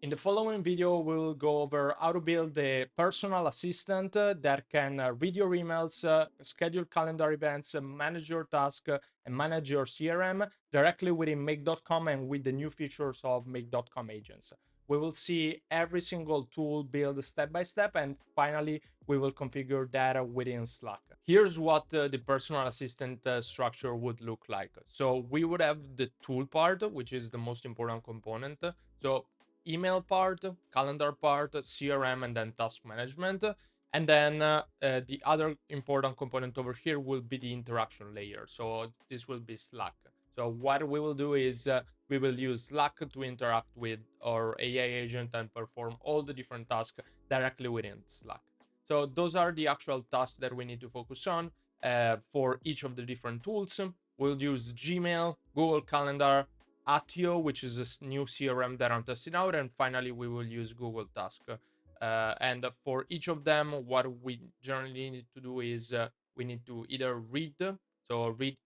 In the following video, we'll go over how to build a personal assistant that can read your emails, schedule calendar events, manage your tasks, and manage your CRM directly within Make.com and with the new features of Make.com agents. We will see every single tool build step by step, and finally, we will configure data within Slack. Here's what the personal assistant structure would look like. So we would have the tool part, which is the most important component. So email part, calendar part, CRM, and then task management. And then the other important component over here will be the interaction layer. So this will be Slack. So what we will do is we will use Slack to interact with our AI agent and perform all the different tasks directly within Slack. So those are the actual tasks that we need to focus on for each of the different tools. We'll use Gmail, Google Calendar, Attio, which is a new CRM that I'm testing out, and finally we will use Google Task. And for each of them, what we generally need to do is we need to either read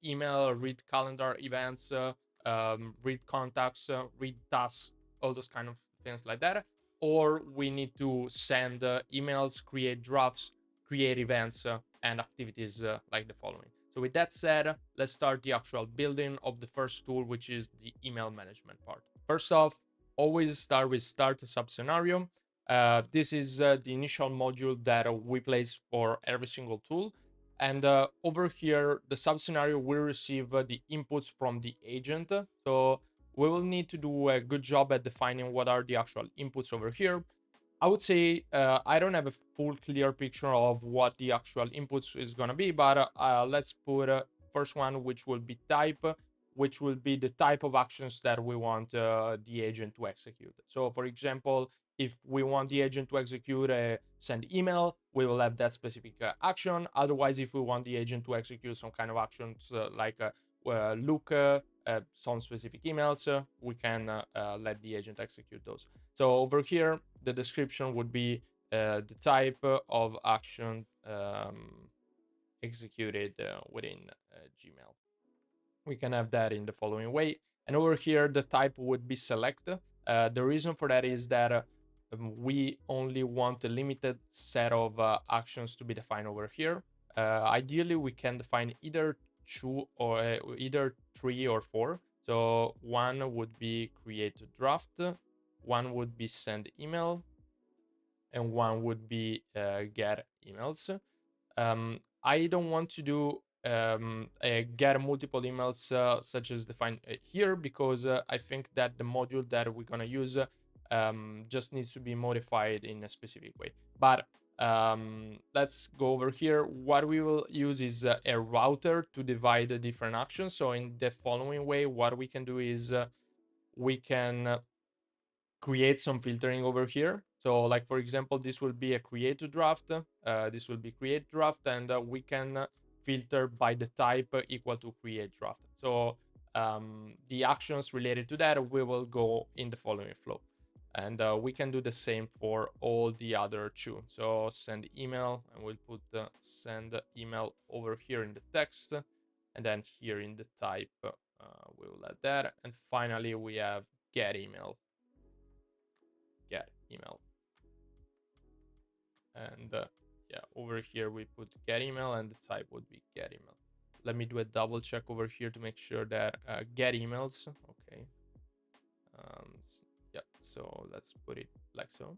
email, read calendar events, read contacts, read tasks, all those kind of things like that, or we need to send emails, create drafts, create events and activities like the following. So with that said, let's start the actual building of the first tool, which is the email management part. First off, always start with start a sub scenario. This is the initial module that we place for every single tool. And over here, the sub scenario will receive the inputs from the agent. So we will need to do a good job at defining what are the actual inputs over here. I would say I don't have a full clear picture of what the actual inputs is going to be, but let's put first one, which will be type, which will be the type of actions that we want the agent to execute. So for example, if we want the agent to execute a send email, we will have that specific action. Otherwise, if we want the agent to execute some kind of actions like look some specific emails, we can let the agent execute those. So over here, the description would be the type of action executed within Gmail. We can have that in the following way. And over here, the type would be select. The reason for that is that we only want a limited set of actions to be defined over here. Ideally, we can define either two or either 3 or 4. So one would be create a draft, one would be send email, and one would be get emails. I don't want to do get multiple emails such as defined here, because I think that the module that we're gonna use just needs to be modified in a specific way. But let's go over here. What we will use is a router to divide the different actions. So in the following way, what we can do is we can create some filtering over here. So like, for example, this will be a create draft. This will be create draft, and we can filter by the type equal to create draft. So the actions related to that, we will go in the following flow. And we can do the same for all the other two. So send email, and we'll put send email over here in the text. And then here in the type, we will add that. And finally, we have get email. And yeah, over here we put get email, and the type would be get email. Let me do a double check over here to make sure that get emails. Okay. Yeah, so let's put it like so.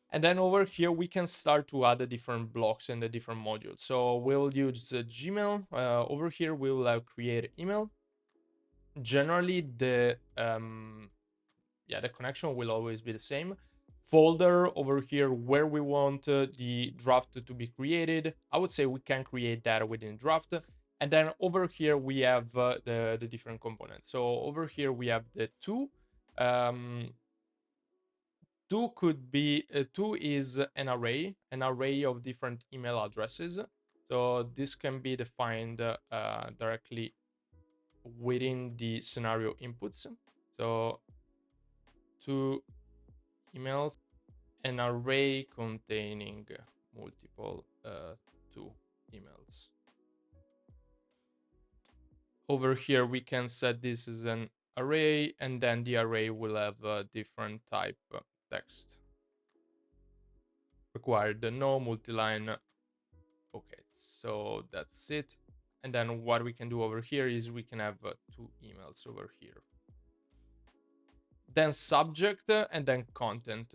And then over here, we can start to add the different blocks and the different modules. So we'll use the Gmail. Over here, we will create email. Generally, the connection will always be the same. Folder over here where we want the draft to be created. I would say we can create that within draft. And then over here we have the different components. So over here we have the two. Two is an array of different email addresses. So this can be defined directly within the scenario inputs. So two emails, an array containing multiple two emails. Over here, we can set this as an array, and then the array will have a different type text. Required no multi-line. Okay, so that's it. And then what we can do over here is we can have 2 emails over here. Then subject and then content.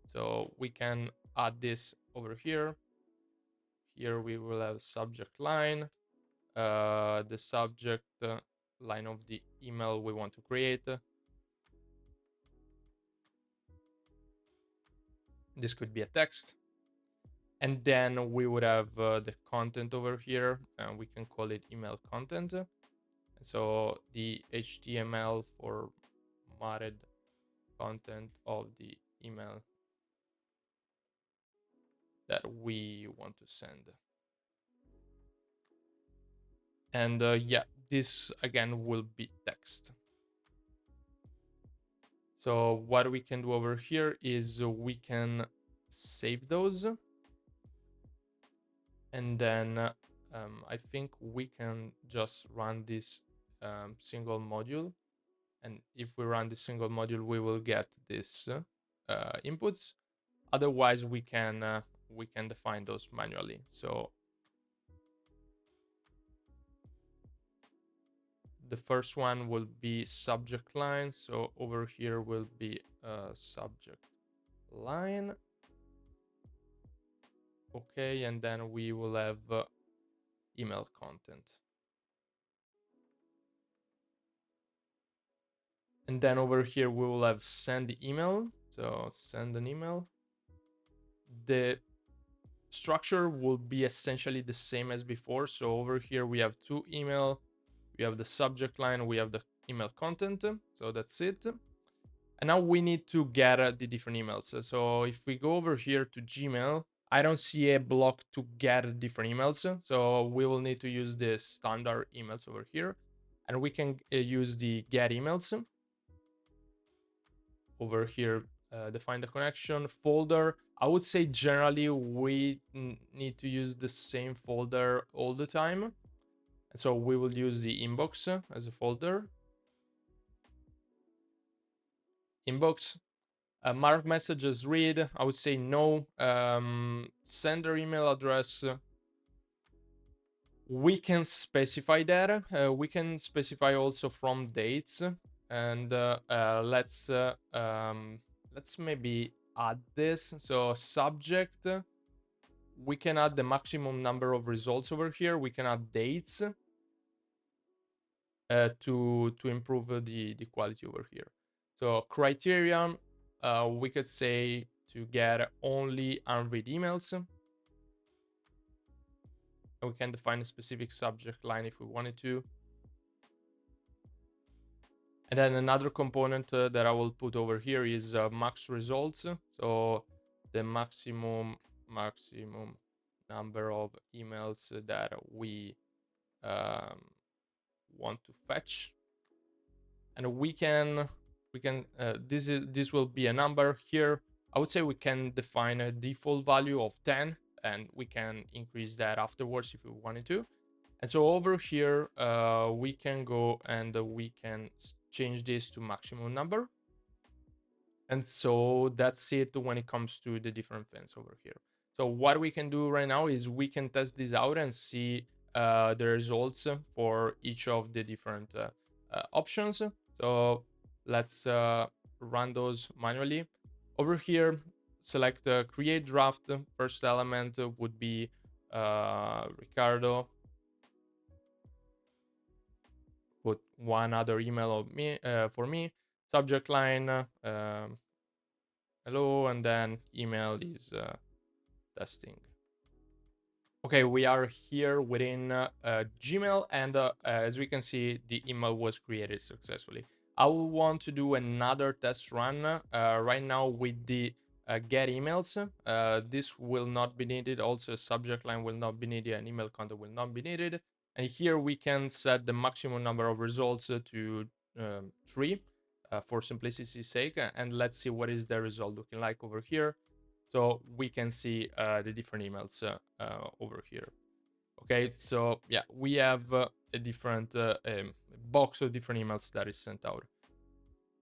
So we can add this over here. Here we will have subject line, the subject line of the email we want to create. This could be a text. And then we would have the content over here, and we can call it email content. So the HTML formatted content of the email that we want to send. And yeah, this again will be text. So what we can do over here is we can save those. And then I think we can just run this single module. And if we run the single module, we will get this inputs. Otherwise, we can define those manually. So the first one will be subject line. So over here will be subject line. Okay, and then we will have email content. And then over here we will have send email. So send an email. The structure will be essentially the same as before. So over here we have 2 email, we have the subject line, we have the email content. So that's it. And now we need to get the different emails. So if we go over here to Gmail, I don't see a block to get different emails. So we will need to use the standard emails over here. And we can use the get emails. Over here, define the connection folder. I would say generally we need to use the same folder all the time. And so we will use the inbox as a folder. Inbox. Mark messages read. I would say no. Sender email address. We can specify that. We can specify also from dates. And let's maybe add this. So subject, we can add the maximum number of results over here. We can add dates to improve the quality over here. So criterion, we could say to get only unread emails. And we can define a specific subject line if we wanted to. And then another component that I will put over here is max results. So the maximum number of emails that we want to fetch. And this will be a number here. I would say we can define a default value of 10, and we can increase that afterwards if we wanted to. And so over here, we can go and we can change this to maximum number. And so that's it when it comes to the different things over here. So what we can do right now is we can test this out and see the results for each of the different options. So let's run those manually. Over here, select create draft. First element would be Riccardo. Put one other email of me for me. Subject line, hello, and then email is testing. Okay, we are here within Gmail, and as we can see, the email was created successfully. I will want to do another test run right now with the get emails. This will not be needed. Also, a subject line will not be needed, and email content will not be needed. And here we can set the maximum number of results to 3 for simplicity's sake. And let's see what is the result looking like over here. So we can see the different emails over here. Okay, so yeah, we have a different box of different emails that is sent out.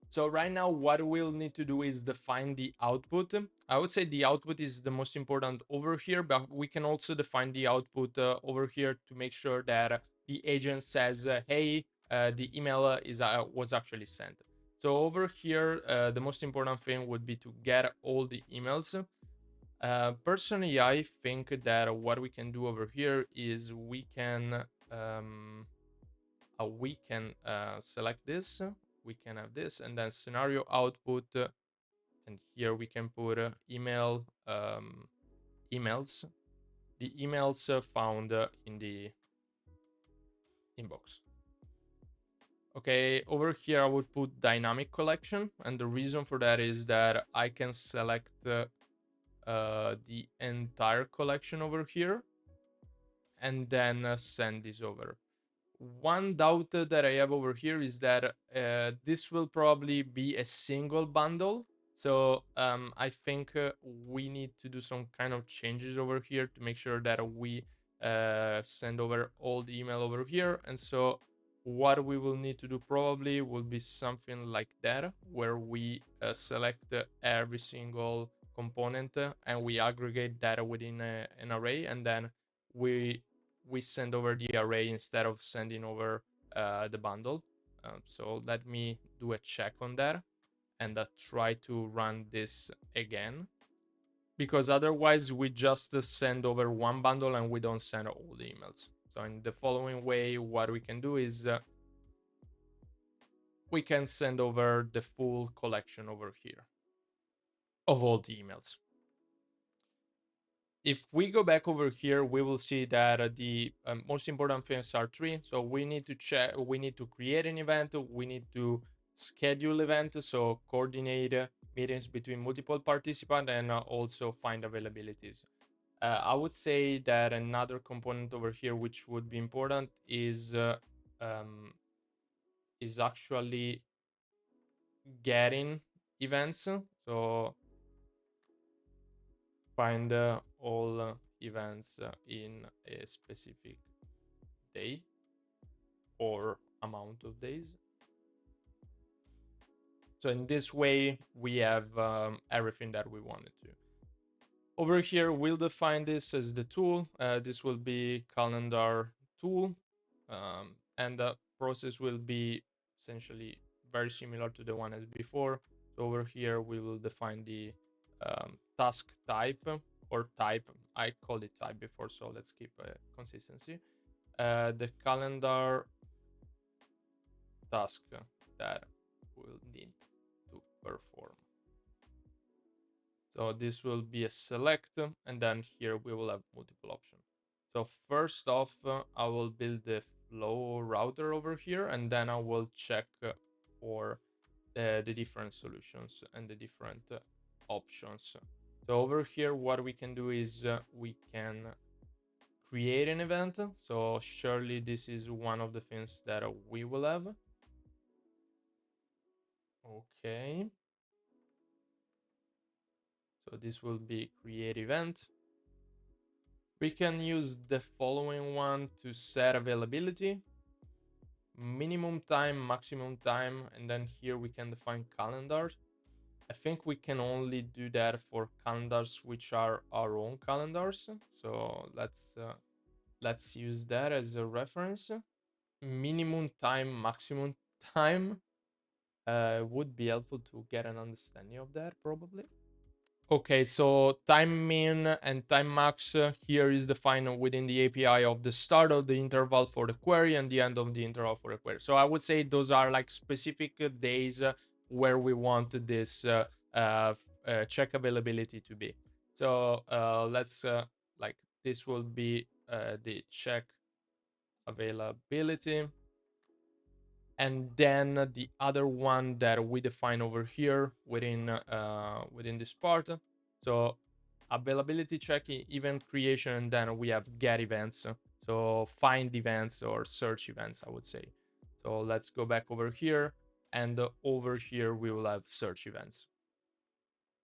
So right now, what we'll need to do is define the output. I would say the output is the most important over here, but we can also define the output over here to make sure that the agent says, hey, the email was actually sent. So over here, the most important thing would be to get all the emails. Personally, I think that what we can do over here is we can select this, we can have this, and then scenario output, and here we can put emails, the emails found in the inbox. Okay, over here I would put dynamic collection, and the reason for that is that I can select the entire collection over here and then send this over. One doubt that I have over here is that this will probably be a single bundle. So I think we need to do some kind of changes over here to make sure that we send over all the email over here. And so what we will need to do probably will be something like that, where we select every single component and we aggregate data within an array, and then we send over the array instead of sending over the bundle. So let me do a check on that and try to run this again, because otherwise we just send over one bundle and we don't send all the emails. So in the following way, what we can do is we can send over the full collection over here of all the emails. If we go back over here, we will see that the most important things are three. So we need to check, we need to create an event, we need to schedule event, so coordinate meetings between multiple participants, and also find availabilities. I would say that another component over here, which would be important, is actually getting events. So find all events in a specific day or amount of days. So in this way, we have everything that we wanted to. Over here, we'll define this as the tool. This will be calendar tool, and the process will be essentially very similar to the one as before. So over here, we will define the task type or type. I called it type before, so let's keep consistency. The calendar task that will need to perform. So this will be a select, and then here we will have multiple options. So first off, I will build the flow router over here, and then I will check for the different solutions and the different options. So over here, what we can do is we can create an event. So surely this is one of the things that we will have. Okay. So this will be create event. We can use the following one to set availability, minimum time, maximum time, and then here we can define calendars. I think we can only do that for calendars which are our own calendars. So let's use that as a reference. Minimum time, maximum time would be helpful to get an understanding of that probably. Okay, so time min and time max here is defined within the API of the start of the interval for the query and the end of the interval for the query. So I would say those are like specific days where we want this check availability to be. So let's like this will be the check availability. And then the other one that we define over here within this part. So availability check, event creation, and then we have get events. So find events or search events, I would say. So let's go back over here, and over here we will have search events.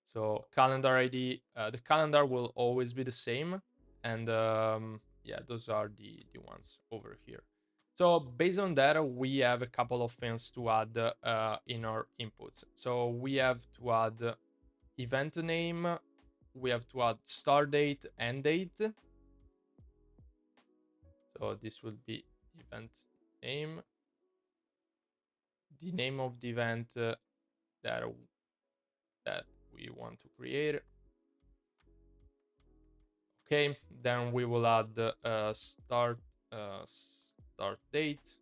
So calendar ID, the calendar will always be the same, and yeah, those are the ones over here. So based on that, we have a couple of things to add in our inputs. So we have to add event name, we have to add start date, end date. So this will be event name, the name of the event that we want to create. Okay, then we will add the start date,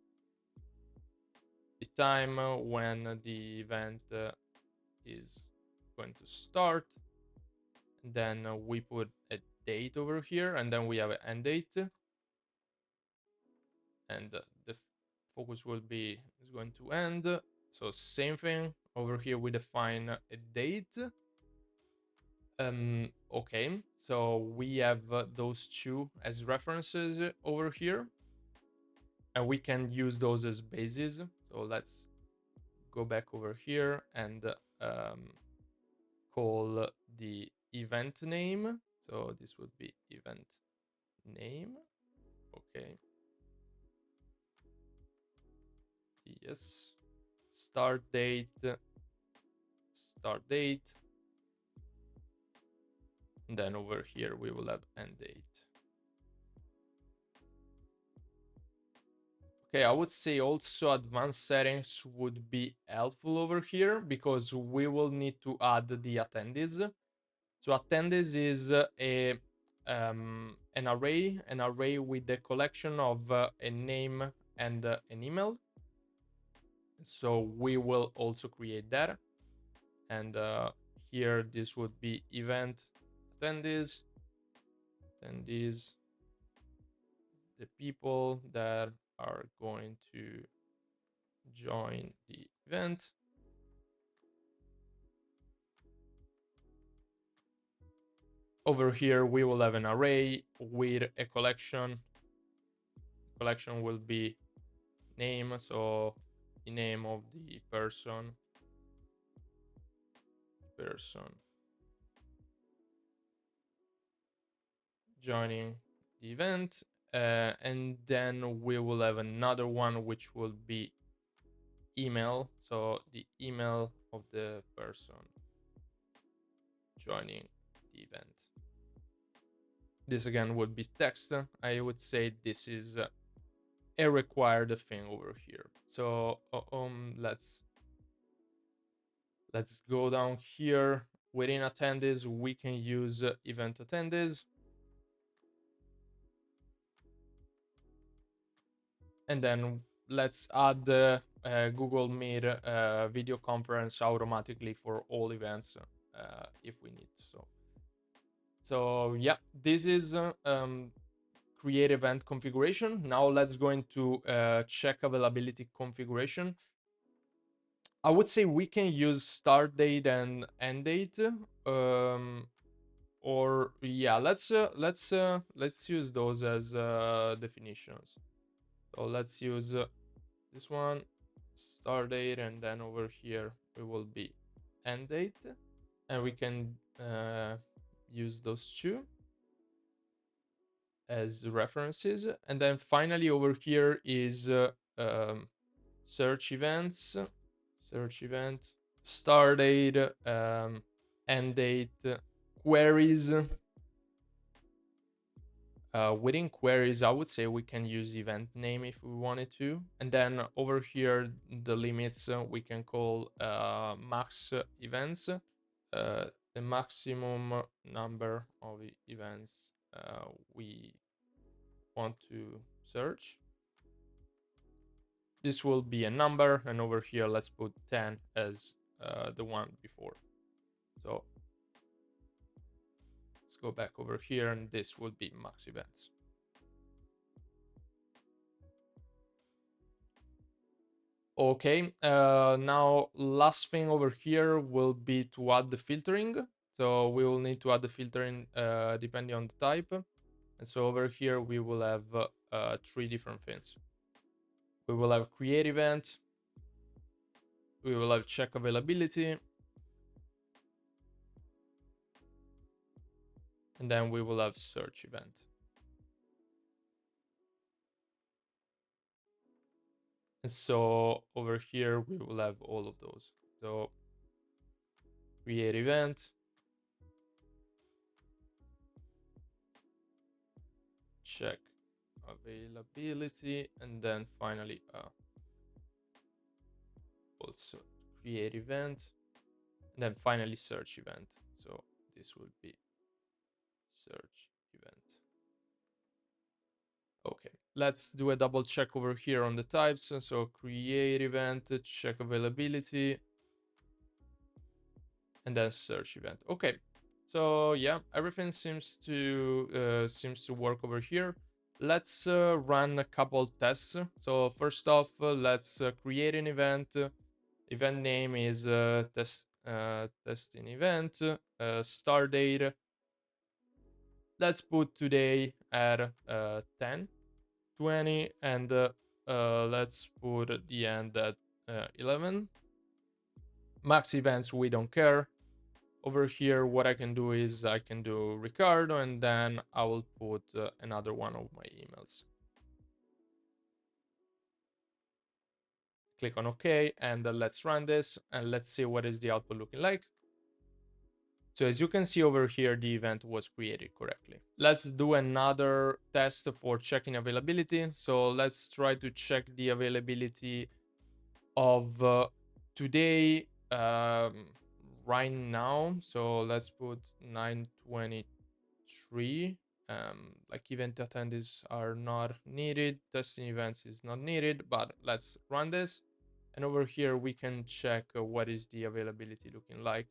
the time when the event is going to start. And then we put a date over here, and then we have an end date, and the focus will be is going to end. So same thing over here. We define a date. Okay, so we have those two as references over here, and we can use those as bases. So let's go back over here and call the event name. So this would be event name. Okay. Yes. Start date. And then over here we will have end date. Okay, I would say also advanced settings would be helpful over here because we will need to add the attendees. So attendees is an array with a collection of a name and an email. So we will also create that, and here this would be event attendees, the people that are going to join the event. Over here we will have an array with a collection. Collection will be name, so the name of the person joining the event, and then we will have another one which will be email, so the email of the person joining the event. This again would be text. I would say this is a required thing over here. So let's go down here. Within attendees we can use event attendees, and then let's add the Google Meet video conference automatically for all events if we need. So yeah, this is create event configuration. Now let's go into check availability configuration. I would say we can use start date and end date, or yeah, let's use those as definitions. So let's use this one, start date, and then over here it will be end date, and we can use those two as references. And then finally over here is search events, search event, start date, end date, queries. Within queries, I would say we can use event name if we wanted to. And then over here, the limits, we can call max events, the maximum number of events we want to search. This will be a number, and over here let's put 10 as the one before. So let's go back over here, and this will be max events. Okay, now last thing over here will be to add the filtering. So we will need to add the filtering depending on the type. And so over here we will have 3 different things. We will have create event, we will have check availability, and then we will have search event. And so over here, we will have all of those. So create event, check availability, and then finally also create event, and then finally search event. So this will be search event. Okay, let's do a double check over here on the types. So create event, check availability, and then search event. Okay, so yeah, everything seems to work over here. Let's run a couple tests. So first off, let's create an event. Event name is testing event. Start date. Let's put today at 10, 20, and let's put the end at 11. Max events, we don't care. Over here, what I can do is I can do Riccardo, and then I will put another one of my emails. Click on OK, and let's run this, and let's see what is the output looking like. So as you can see over here, the event was created correctly. Let's do another test for checking availability. So let's try to check the availability of today right now. So let's put 9:23. Like event attendees are not needed, testing events is not needed, but let's run this. And over here we can check what is the availability looking like.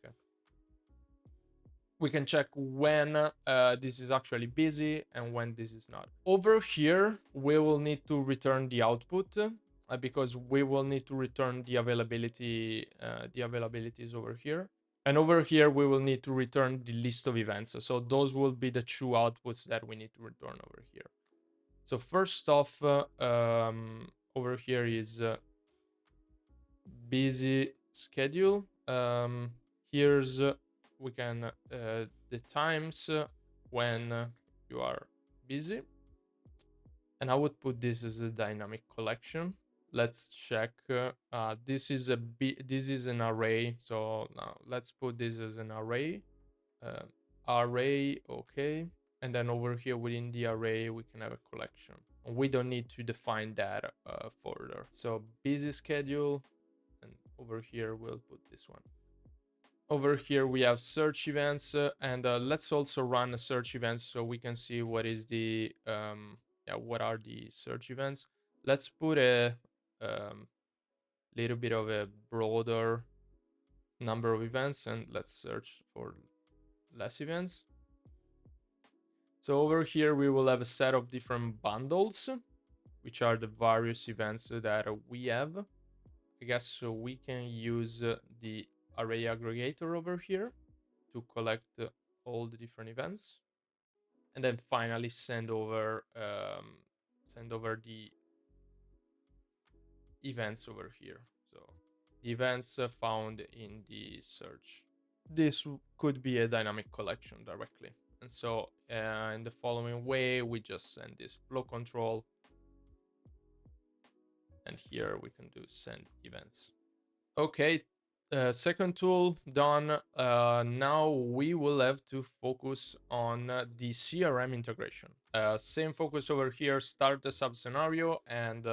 We can check when this is actually busy and when this is not. Over here, we will need to return the output because we will need to return the availability. The availability is over here. And over here, we will need to return the list of events. So those will be the two outputs that we need to return over here. So first off, over here is busy schedule. Here's we can the times when you are busy, and I would put this as a dynamic collection. Let's check. This is an array, so now let's put this as an array. Array, okay, and then over here within the array we can have a collection. We don't need to define that further. So busy schedule, and over here we'll put this one. Over here we have search events, and let's also run a search events so we can see what is the what are the search events. Let's put a little bit of a broader number of events, and let's search for less events. So over here we will have a set of different bundles, which are the various events that we have. I guess so we can use the array aggregator over here to collect all the different events, and then finally send over the events over here. So the events found in the search. This could be a dynamic collection directly. And so in the following way, we just send this flow control, and here we can do send events. Okay, second tool done. Now we will have to focus on the CRM integration. Same focus over here, start the sub scenario and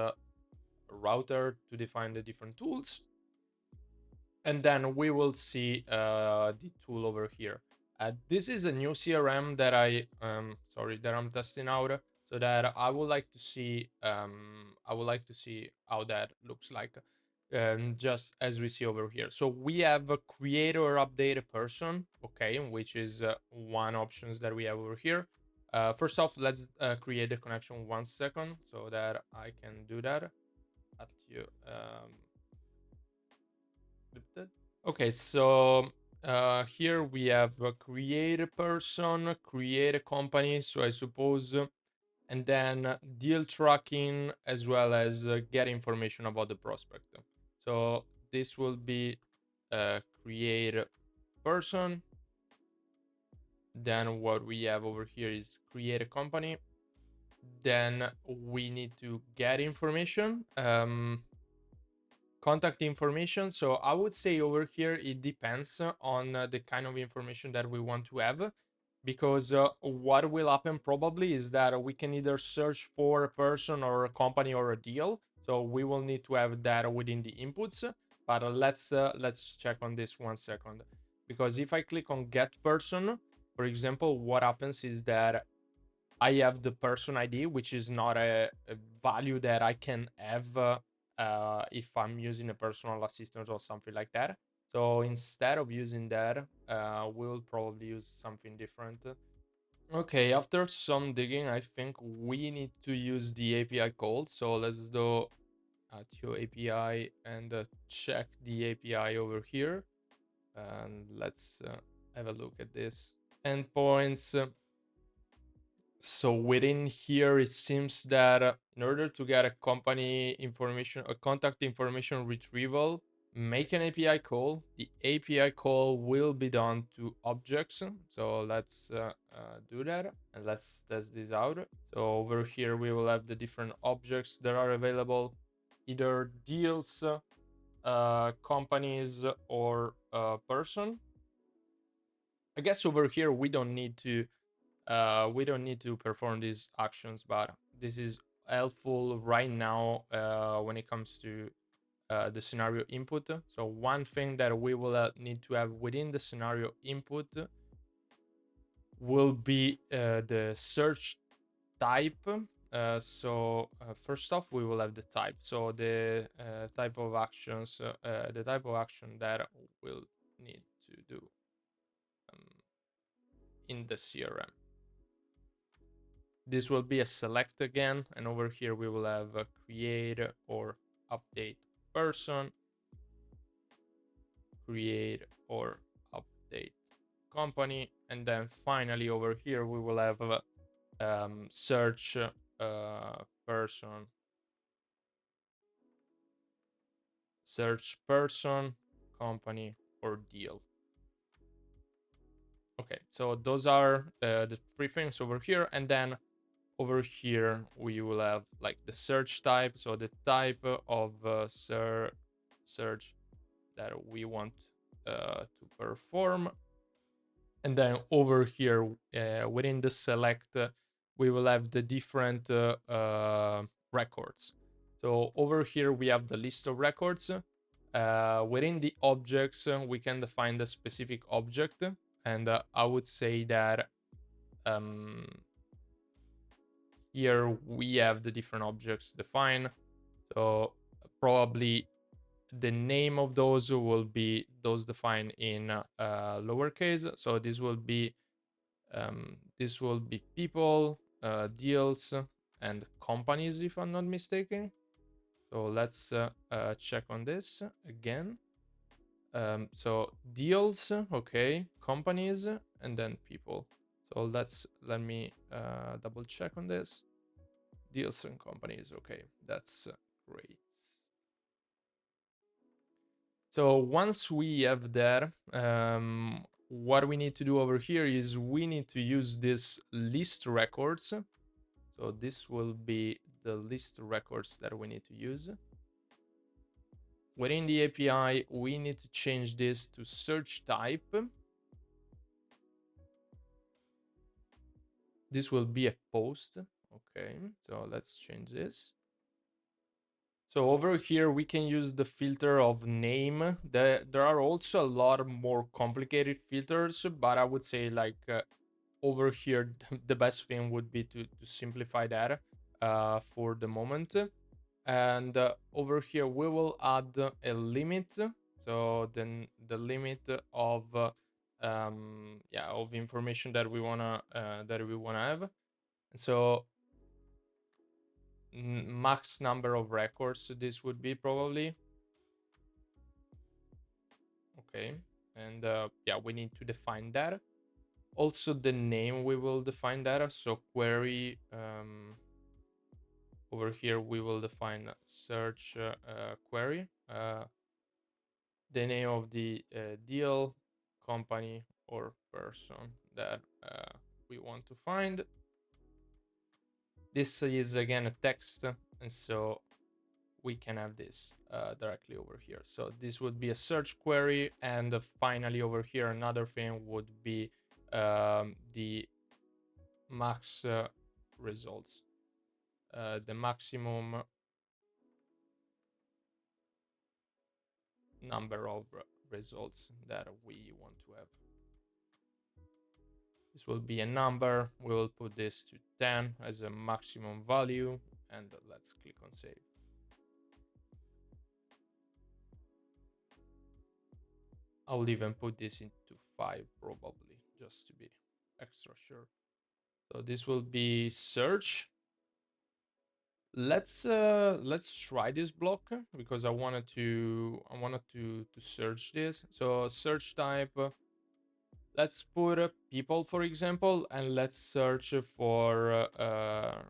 router to define the different tools. And then we will see the tool over here. This is a new CRM that I'm testing out, so that I would like to see how that looks like. Just as we see over here. So we have a create or update a person, okay, which is one options that we have over here. First off, let's create a connection 1 second so that I can do that. At you, okay, so here we have create a person, create a company, so I suppose, and then deal tracking as well as get information about the prospect. So this will be create a person. Then what we have over here is create a company. Then we need to get information. contact information. So I would say over here it depends on the kind of information that we want to have, because what will happen probably is that we can either search for a person or a company or a deal. So we will need to have that within the inputs. But let's check on this 1 second, because if I click on get person, for example, what happens is that I have the person ID, which is not a value that I can have if I'm using a personal assistant or something like that. So instead of using that, we'll probably use something different. Okay, after some digging, I think we need to use the API call. So let's do at your API and check the API over here. And let's have a look at this. Endpoints. So within here, it seems that in order to get a company information, a contact information retrieval, make an API call. The API call will be done to objects. So let's do that and let's test this out. So over here, we will have the different objects that are available, either deals, companies, or person. I guess over here, we don't need to perform these actions, but this is helpful right now when it comes to the scenario input. So one thing that we will need to have within the scenario input will be the search type. First off, we will have the type. So the type of actions, the type of action that we'll need to do um, in the CRM. This will be a select again, and over here we will have a create or update person, create or update company, and then finally over here we will have a search person, search person, company, or deal. Okay, so those are the three things over here, and then over here we will have like the search type, so the type of search that we want to perform. And then over here within the select, we will have the different records. So over here we have the list of records. Within the objects, we can define the specific object, and I would say that here we have the different objects defined. So probably the name of those will be those defined in lowercase. So this will be people, deals, and companies, if I'm not mistaken. So let's check on this again. So deals, okay, companies, and then people. So let me double check on this. Deals and companies, okay, that's great. So once we have that, what we need to do over here is we need to use this list records. So this will be the list records that we need to use. Within the API, we need to change this to search type. This will be a post. Okay, so let's change this. So over here, we can use the filter of name. There are also a lot more complicated filters, but I would say like over here, the best thing would be to simplify that for the moment. And over here, we will add a limit. So then the limit of of information that we wanna have. And so max number of records, this would be probably okay. And yeah, we need to define that. Also the name, we will define that. So query, over here we will define search query, the name of the deal, company, or person that we want to find. This is again a text, and so we can have this directly over here. So this would be a search query, and finally over here another thing would be the max results, the maximum number of results that we want to have. This will be a number. We will put this to 10 as a maximum value, and let's click on save. I'll even put this into 5 probably, just to be extra sure. So this will be search. Let's try this block because I wanted to search this. So search type, let's put people, for example, and let's search for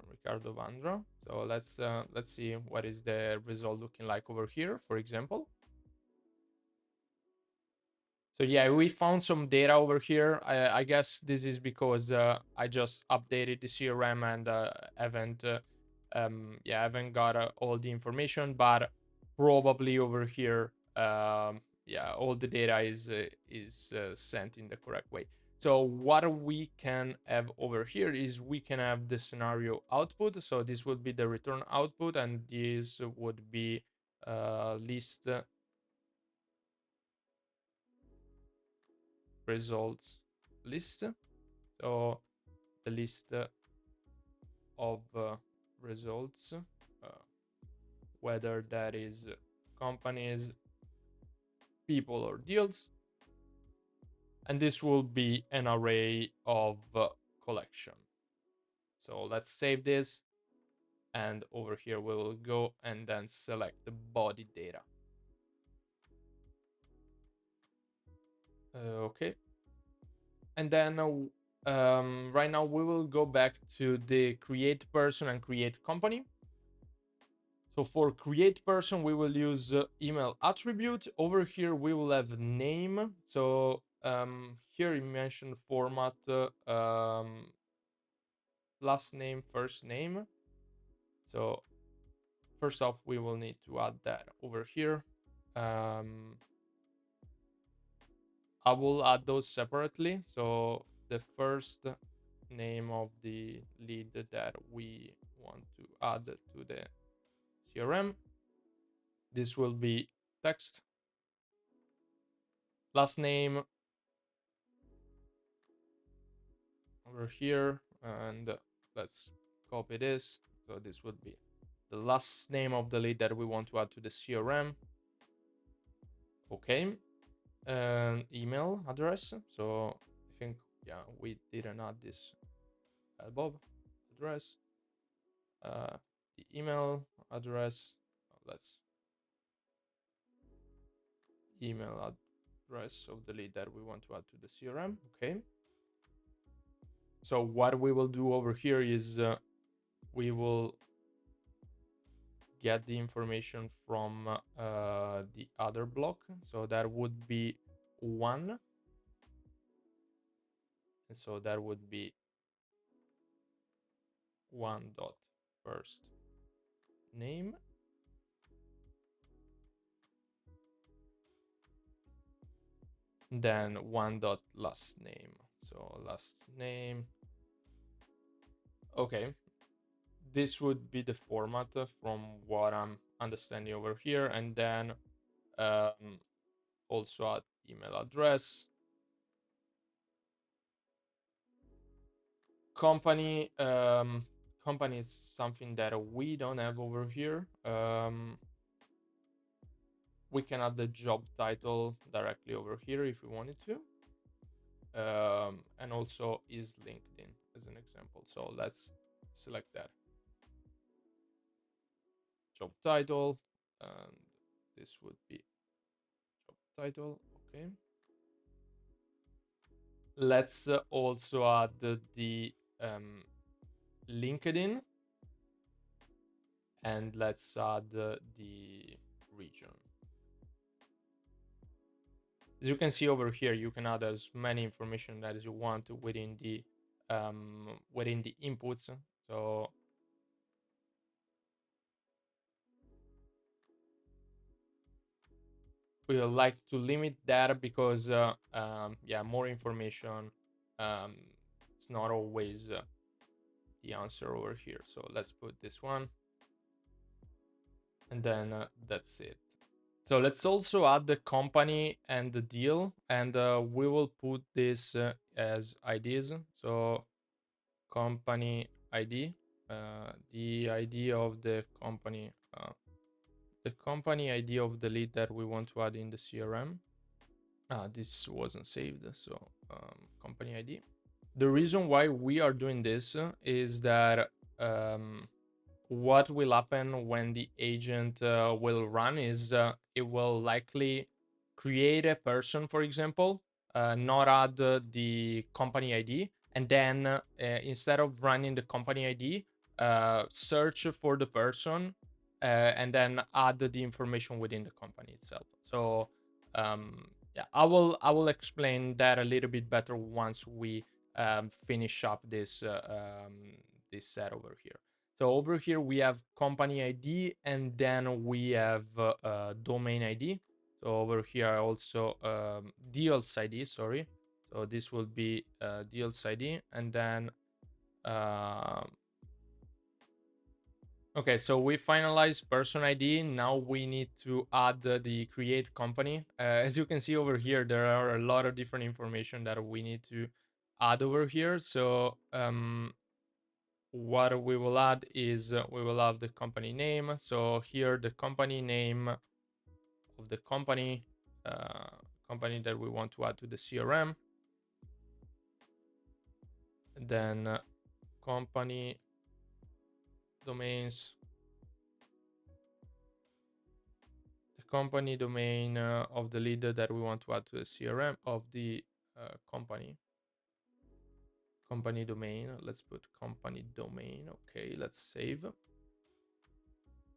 Riccardo Vandra. So let's see what is the result looking like over here, for example. So yeah, we found some data over here. I guess this is because I just updated the CRM and haven't got all the information, but probably over here, yeah, all the data is sent in the correct way. So what we can have over here is we can have the scenario output. So this would be the return output, and this would be list results list. So the list of results, whether that is companies, people, or deals. And this will be an array of collection. So let's save this. And over here we will go and then select the body data. Okay. And then right now we will go back to the create person and create company. So for create person, we will use email attribute. Over here, we will have name. So here you mentioned format, last name, first name. So first off, we will need to add that over here. I will add those separately. So the first name of the lead that we want to add to the CRM, this will be text. Last name over here, and let's copy this. So this would be the last name of the lead that we want to add to the CRM. Okay. Email address. So I think, yeah, we didn't add this Bob address. The email address. Let's email address of the lead that we want to add to the CRM. Okay. So what we will do over here is we will get the information from the other block. So that would be 1. And so that would be 1.first name. Then 1.last name. So last name. Okay. This would be the format from what I'm understanding over here. And then also add email address. Company. Company is something that we don't have over here. We can add the job title directly over here if we wanted to. And also is LinkedIn as an example. So let's select that. Job title, and this would be job title. Okay. Let's also add the LinkedIn, and let's add the region. As you can see over here, you can add as many information as you want within the inputs. So we like to limit that because yeah, more information, it's not always the answer over here. So let's put this one, and then that's it. So let's also add the company and the deal, and we will put this as IDs. So company ID, the ID of the company ID of the lead that we want to add in the CRM. This wasn't saved, so company ID. The reason why we are doing this is that what will happen when the agent will run is it will likely create a person, for example, not add the company ID, and then instead of running the company ID, search for the person and then add the information within the company itself. So yeah, I will explain that a little bit better once we finish up this this set over here. So over here we have company ID, and then we have domain ID. So over here also deals ID, sorry. So this will be deals ID, and then okay, so we finalized person ID. Now we need to add the create company. As you can see over here, there are a lot of different information that we need to add over here. So what we will add is we will have the company name. So here the company name of the company company that we want to add to the CRM. And then company domains, the company domain of the leader that we want to add to the CRM of the company domain. Let's put company domain. Okay, let's save.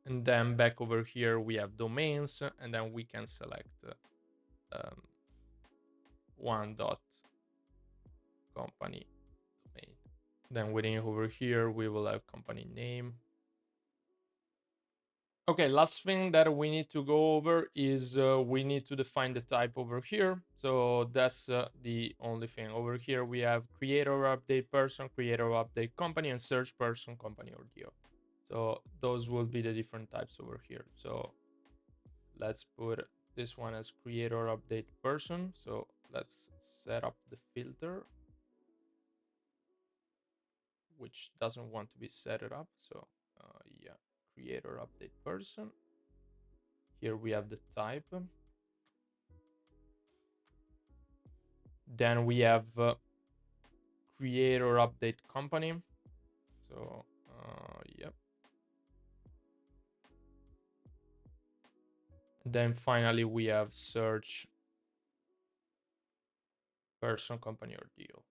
And then back over here we have domains, and then we can select one dot company domain. Then within over here we will have company name. Okay, last thing that we need to go over is we need to define the type over here. So that's the only thing. Over here we have creator update person, creator update company, and search person, company, or deal. So those will be the different types over here. So let's put this one as creator update person. So let's set up the filter, which doesn't want to be set it up. So yeah, creator update person. Here we have the type. Then we have creator update company. So yep. Then finally we have search person, company, or deal.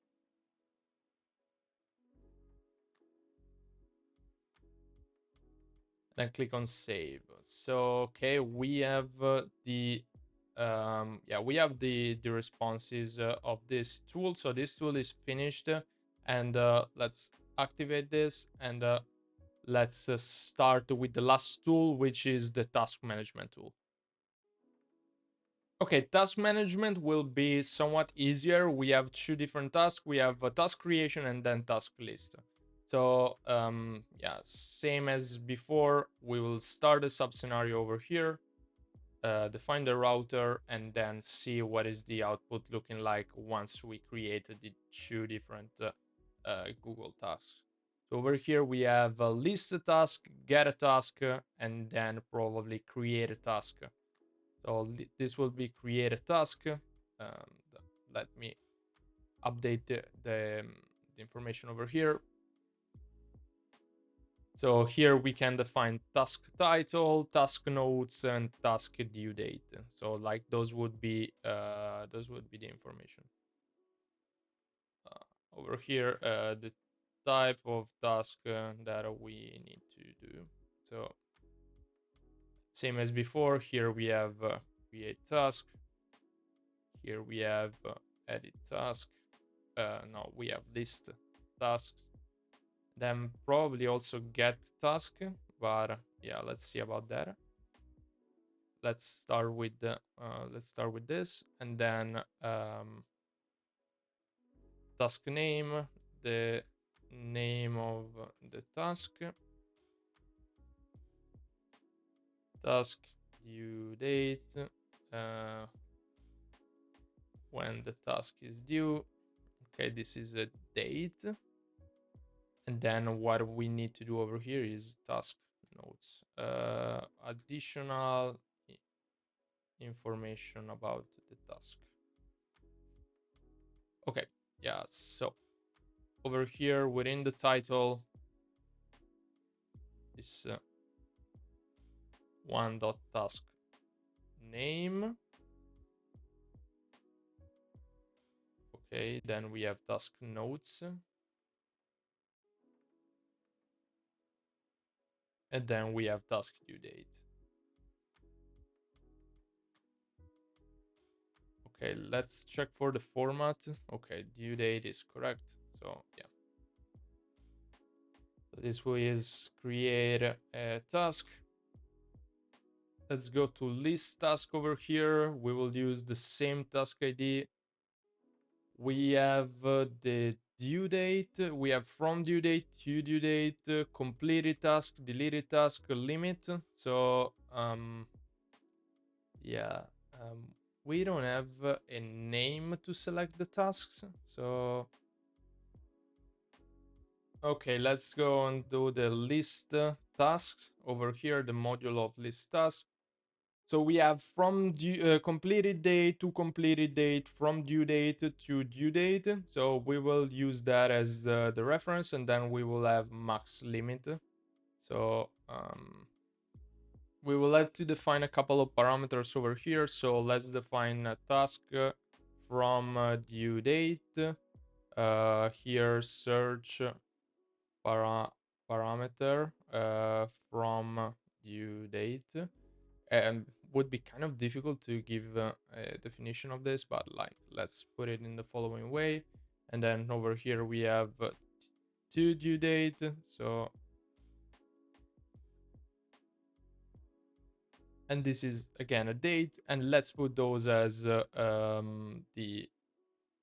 Then click on save. So okay, we have the yeah, we have the responses of this tool. So this tool is finished, and let's activate this, and let's start with the last tool, which is the task management tool. Okay, task management will be somewhat easier. We have two different tasks. We have a task creation and then task list. So yeah, same as before, we will start a sub scenario over here, define the router, and then see what is the output looking like once we created the two different Google tasks. So over here we have a list a task, get a task, and then probably create a task. So this will be create a task. Let me update the information over here. So here we can define task title, task notes, and task due date. So like those would be the information. Over here, the type of task that we need to do. So same as before, here we have create task. Here we have edit task. No, we have list tasks. Then probably also get task, but yeah, let's see about that. let's start with this, and then task name, the name of the task due date, when the task is due. Okay, this is a date. And then what we need to do over here is task notes, additional information about the task. Okay, yeah, so over here within the title, is one.task name. Okay, then we have task notes. And then we have task due date. Okay, let's check for the format. Okay, due date is correct. So yeah. So this way is create a task. Let's go to list task over here. We will use the same task ID. We have the due date. We have from due date to due date, completed task, deleted task, limit. So yeah, we don't have a name to select the tasks. So okay, let's go and do the list tasks over here, the module of list tasks. So we have from completed date to completed date, from due date to due date. So we will use that as the reference, and then we will have max limit. So we will have to define a couple of parameters over here. So let's define a task from due date. Here search parameter from due date. Would be kind of difficult to give a definition of this, but like let's put it in the following way. And then over here we have to due date. So and this is again a date, and let's put those as the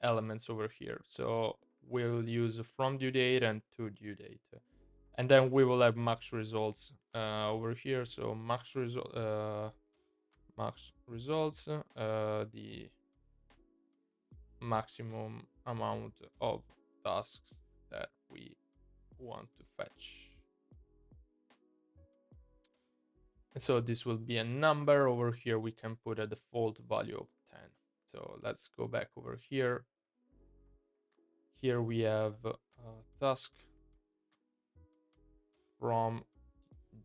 elements over here. So we'll use from due date and to due date, and then we will have max results over here. So max results, the maximum amount of tasks that we want to fetch. And so this will be a number. Over here we can put a default value of 10. So let's go back over here. Here we have task from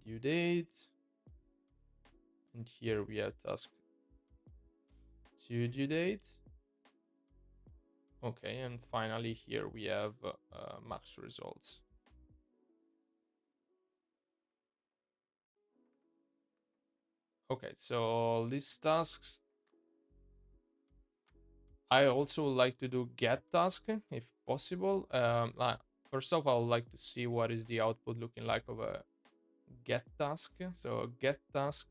due date, and here we have task to due date. Okay, and finally here we have max results. Okay, so list tasks. I also would like to do get task if possible. First off, I would like to see what is the output looking like of a get task. So get task,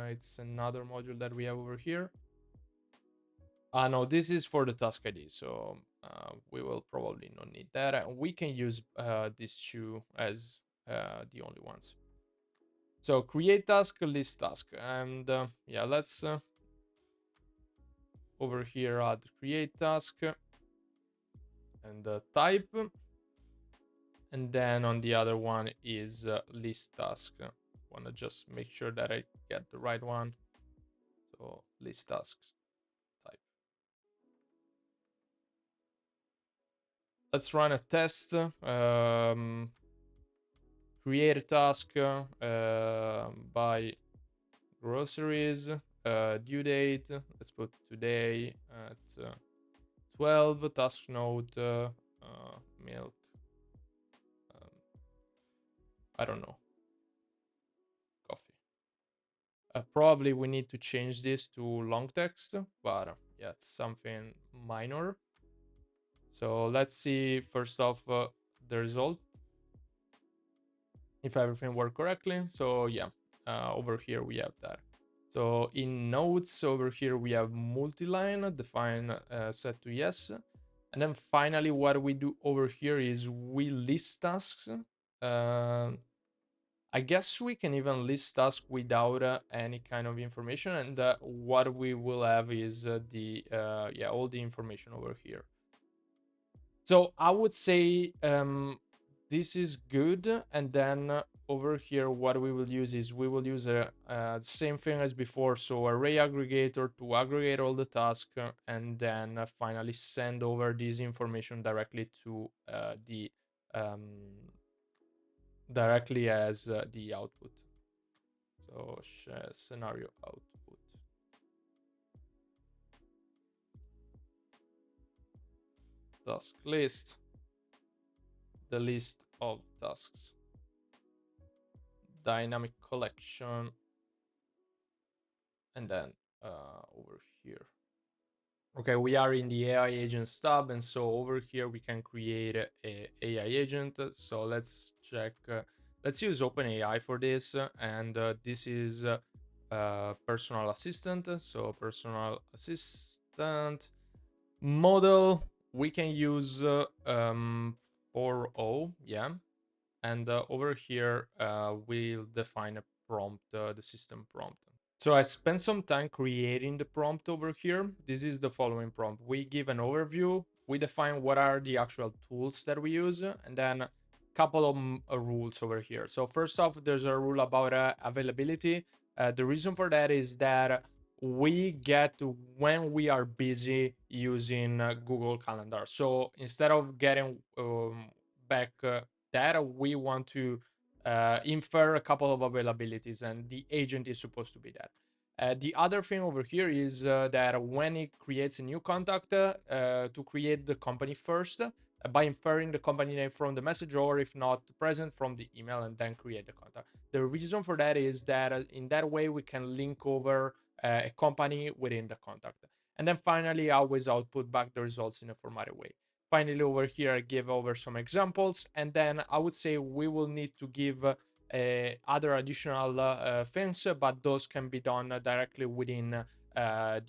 it's another module that we have over here. No, this is for the task ID, so we will probably not need that. We can use these two as the only ones. So create task, list task, and yeah, let's over here add create task and type, and then on the other one is list task. Want to just make sure that I get the right one. So list tasks type. Let's run a test. Create a task by groceries, due date. Let's put today at 12. Task note milk. I don't know. Coffee. Probably we need to change this to long text, but yeah, it's something minor. So let's see first off the result, if everything worked correctly. So yeah, over here we have that. So in nodes over here, we have multi-line, define set to yes. And then finally, what we do over here is we list tasks. I guess we can even list tasks without any kind of information. And what we will have is all the information over here. So I would say this is good. And then over here, what we will use is we will use the same thing as before. So array aggregator to aggregate all the tasks and then finally send over this information directly to the directly as the output. So scenario output task list, the list of tasks, dynamic collection, and then over here. Okay, we are in the AI agents tab, and so over here we can create a AI agent. So let's check. Let's use OpenAI for this, and this is personal assistant. So personal assistant model we can use 4.0, yeah. And over here we'll define a prompt, the system prompt. So I spent some time creating the prompt over here. This is the following prompt. We give an overview, we define what are the actual tools that we use, and then a couple of rules over here. So first off, there's a rule about availability. The reason for that is that we get when we are busy using Google Calendar. So instead of getting back data, we want to infer a couple of availabilities, and the agent is supposed to be that. The other thing over here is that when it creates a new contact, to create the company first by inferring the company name from the message, or if not present, from the email, and then create the contact. The reason for that is that in that way we can link over a company within the contact. And then finally, always output back the results in a formatted way. Finally, over here, I give over some examples, and then I would say we will need to give other additional things, but those can be done directly within the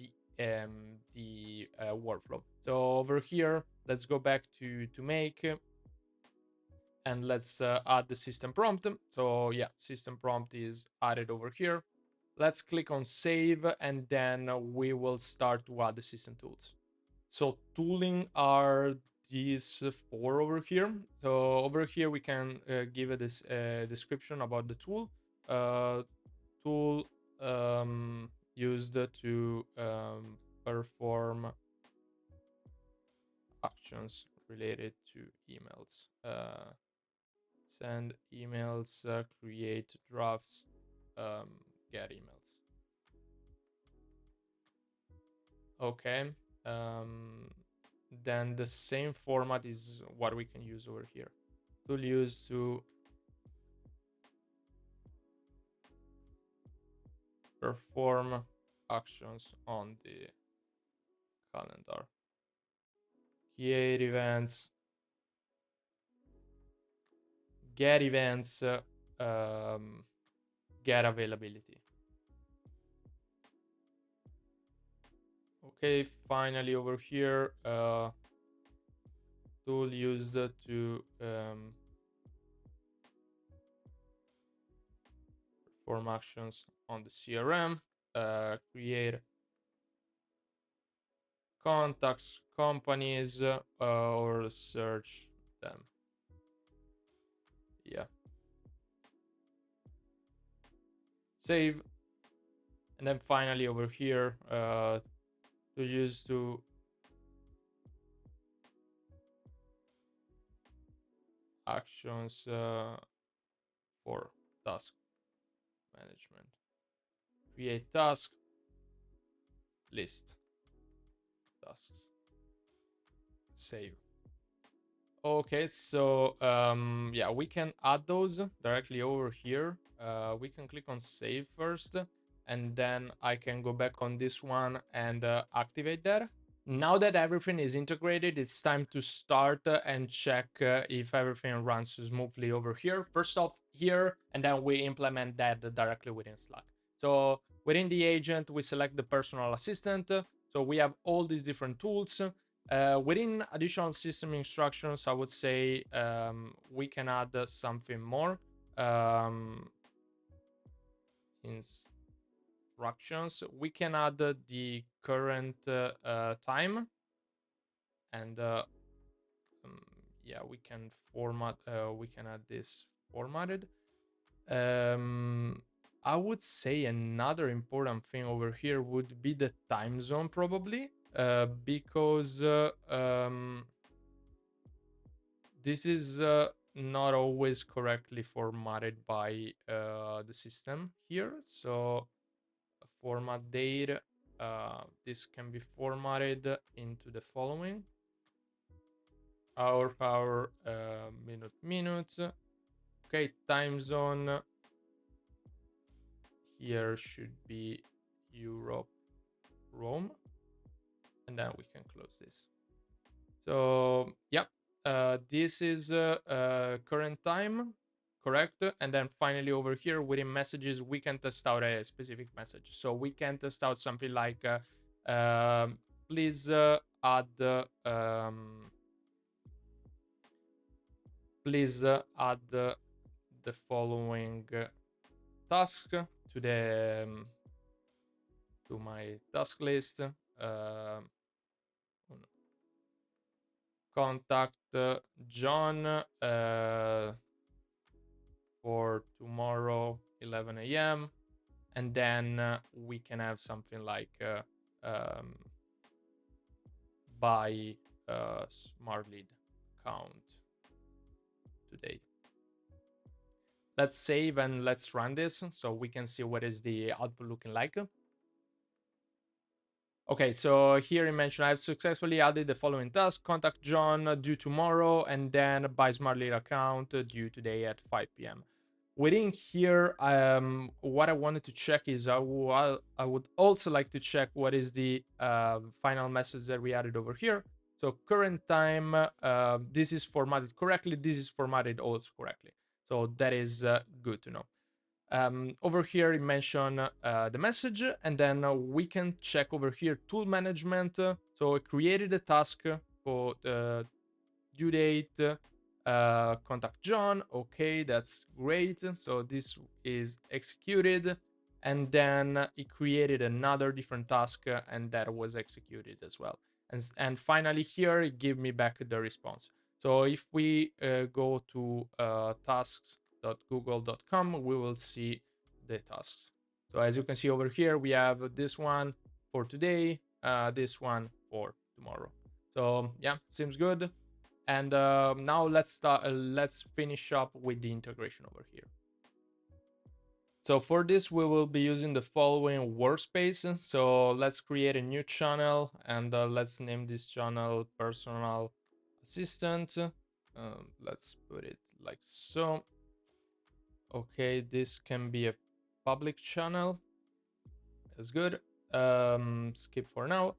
workflow. So over here, let's go back to make, and let's add the system prompt. So yeah, system prompt is added over here. Let's click on save, and then we will start to add the system tools. So tooling are these four over here. So over here we can give it this description about the tool. Tool used to perform actions related to emails. Send emails, create drafts, get emails. Okay. Then the same format is what we can use over here. Tool used to perform actions on the calendar. Create events, get events, get availability. Okay, finally over here, tool used to perform actions on the CRM, create contacts, companies, or search them. Yeah. Save. And then finally over here, to use to actions for task management. Create task, list tasks, save. Okay, so yeah, we can add those directly over here. We can click on save first, and then I can go back on this one and activate that. Now that everything is integrated, it's time to start and check if everything runs smoothly over here. First off here, and then we implement that directly within Slack. So Within the agent, we select the personal assistant. So we have all these different tools. Within additional system instructions, I would say we can add something more. Instructions, we can add the current time, and yeah, we can format, we can add this formatted. I would say another important thing over here would be the time zone, probably, because this is not always correctly formatted by the system here. So format date, this can be formatted into the following: hour, minute. Okay, time zone here should be Europe, Rome, and then we can close this. So yeah, this is current time, correct? And then finally over here within messages, we can test out a specific message. So we can test out something like, please add the following task to the to my task list. Contact John for tomorrow 11 a.m. and then we can have something like buy smart lead account today. Let's save and let's run this so we can see what is the output looking like. Okay, so here you mentioned I've successfully added the following task: contact John due tomorrow, and then buy smart lead account due today at 5 p.m. Within here, what I wanted to check is I would also like to check what is the final message that we added over here. So current time, this is formatted correctly. This is formatted also correctly. So that is good to know. Over here, you mention the message, and then we can check over here tool management. So I created a task for due date, contact John. Okay, that's great. So this is executed, and then it created another different task, and that was executed as well. And finally here, it gave me back the response. So if we go to tasks.google.com, we will see the tasks. So as you can see over here, we have this one for today, this one for tomorrow. So yeah, seems good. And now let's start. Let's finish up with the integration over here. So for this, we will be using the following workspace. So let's create a new channel, and let's name this channel Personal Assistant. Let's put it like so. Okay, this can be a public channel. That's good. Skip for now.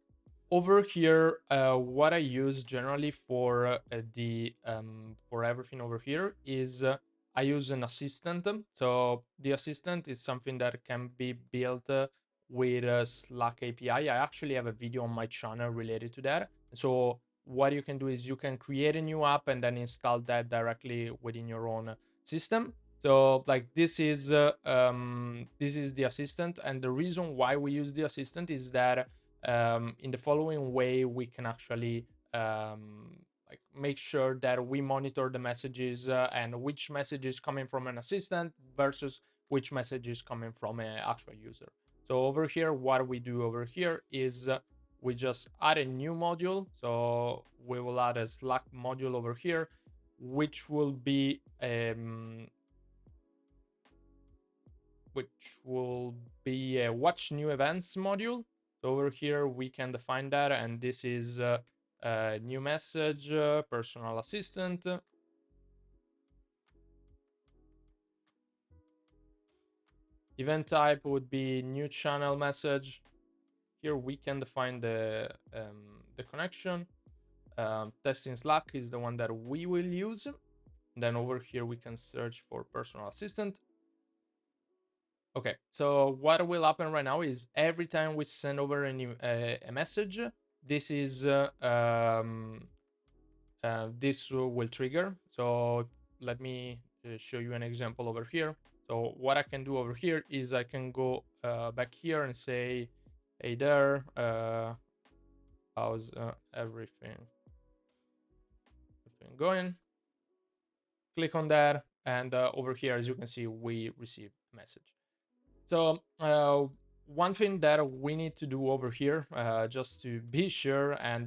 Over here, what I use generally for for everything over here is I use an assistant. So the assistant is something that can be built with a Slack API. I actually have a video on my channel related to that. So what you can do is you can create a new app and then install that directly within your own system. So like this is the assistant, and the reason why we use the assistant is that in the following way we can actually like make sure that we monitor the messages and which message is coming from an assistant versus which message is coming from an actual user. So over here, what we do over here is we just add a new module. So we will add a Slack module over here, which will be a watch new events module. So over here we can define that, and this is a new message, personal assistant. Event type would be new channel message. Here we can define the connection. Testing Slack is the one that we will use. And then over here we can search for personal assistant. Okay, so what will happen right now is every time we send over a message, this is this will trigger. So let me show you an example over here. So what I can do over here is I can go back here and say, hey there, how's everything going? Click on that, and over here, as you can see, we receive a message. So one thing that we need to do over here, just to be sure and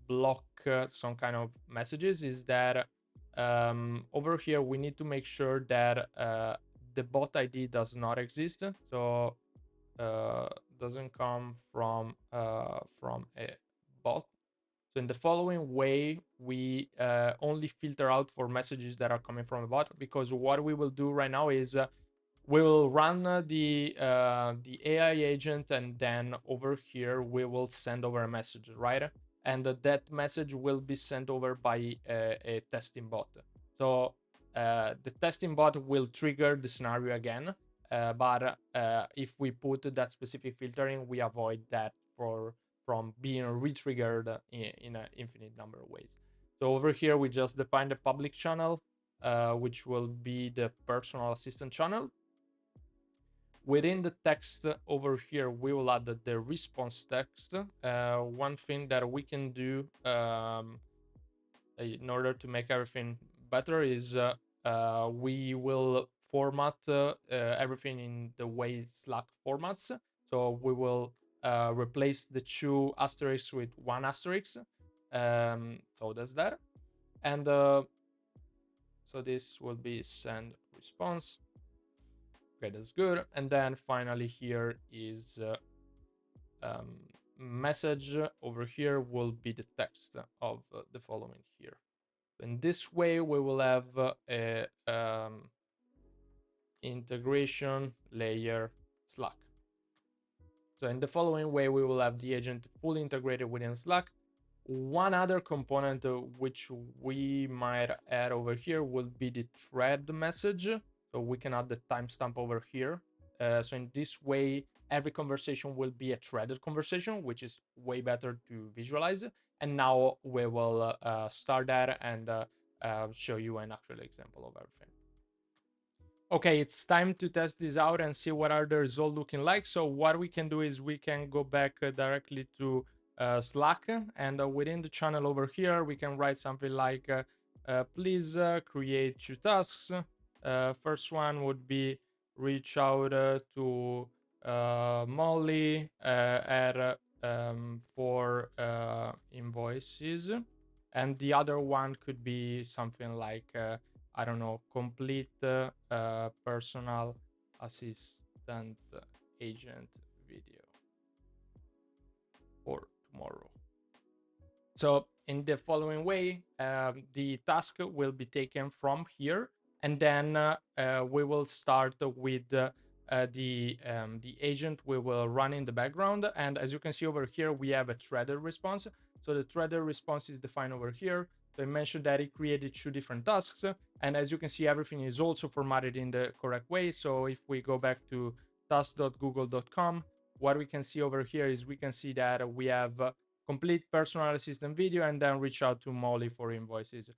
block some kind of messages, is that over here we need to make sure that the bot ID does not exist. So doesn't come from a bot. So in the following way, we only filter out for messages that are coming from a bot, because what we will do right now is we will run the AI agent, and then over here we will send over a message, right? And that message will be sent over by a testing bot. So the testing bot will trigger the scenario again, but if we put that specific filtering, we avoid that from being re-triggered in an infinite number of ways. So over here we just define the public channel, which will be the personal assistant channel. Within the text over here, we will add the response text. One thing that we can do in order to make everything better is we will format everything in the way Slack formats. So we will replace the 2 asterisks with 1 asterisk. So that's that. And so this will be send response. Okay, that's good. And then finally here is message. Over here will be the text of the following here. In this way, we will have a integration layer Slack. So in the following way, we will have the agent fully integrated within Slack. One other component which we might add over here will be the thread message. So we can add the timestamp over here. So in this way, every conversation will be a threaded conversation, which is way better to visualize. And now we will start that and show you an actual example of everything. Okay, it's time to test this out and see what are the results looking like. So what we can do is we can go back directly to Slack, and within the channel over here, we can write something like, please create 2 tasks. First one would be reach out to Molly for invoices. And the other one could be something like, I don't know, complete personal assistant agent video for tomorrow. So in the following way, the task will be taken from here, and then we will start with the agent we will run in the background. And as you can see over here, we have a threaded response. So the threaded response is defined over here. So I mentioned that it created 2 different tasks, and as you can see, everything is also formatted in the correct way. So if we go back to task.google.com, what we can see over here is we can see that we have complete personal assistant video, and then reach out to Molly for invoices.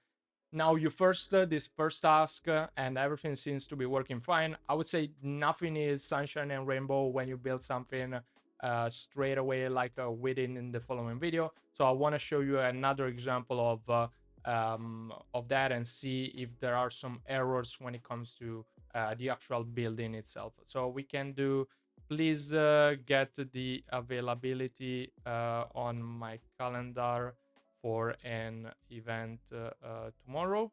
Now you first this first task, and everything seems to be working fine. I would say nothing is sunshine and rainbow when you build something straight away, like within in the following video. So I want to show you another example of that and see if there are some errors when it comes to the actual building itself. So we can do, please get the availability on my calendar for an event tomorrow.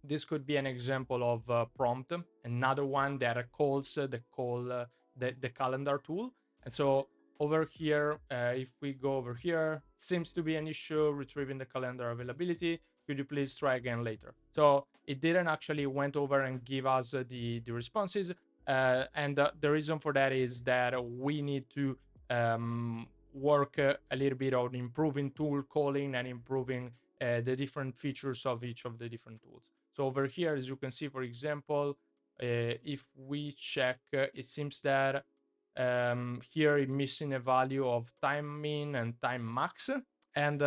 This could be an example of prompt. Another one that calls the calendar tool. And so over here, if we go over here, seems to be an issue retrieving the calendar availability. Could you please try again later? So it didn't actually went over and give us the responses. And the reason for that is that we need to work a little bit on improving tool calling and improving the different features of each of the different tools. So over here, as you can see, for example, if we check, it seems that here it's missing a value of time min and time max, and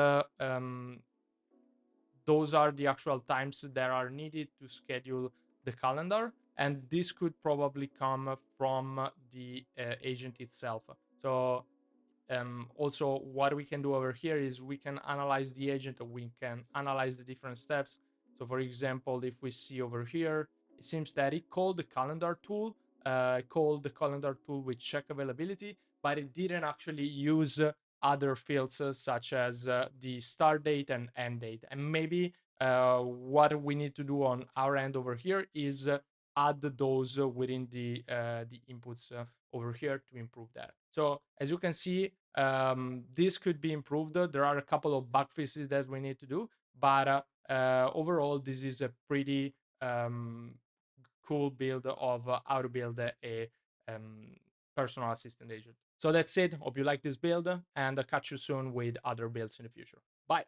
those are the actual times that are needed to schedule the calendar, and this could probably come from the agent itself. So also what we can do over here is we can analyze the agent, or we can analyze the different steps. So for example, if we see over here, it seems that it called the calendar tool, with check availability, but it didn't actually use other fields such as the start date and end date. And maybe what we need to do on our end over here is add those within the inputs over here to improve that. So as you can see, this could be improved. There are a couple of bug fixes that we need to do, but overall, this is a pretty cool build of how to build a personal assistant agent. So that's it. Hope you like this build, and I'll catch you soon with other builds in the future. Bye.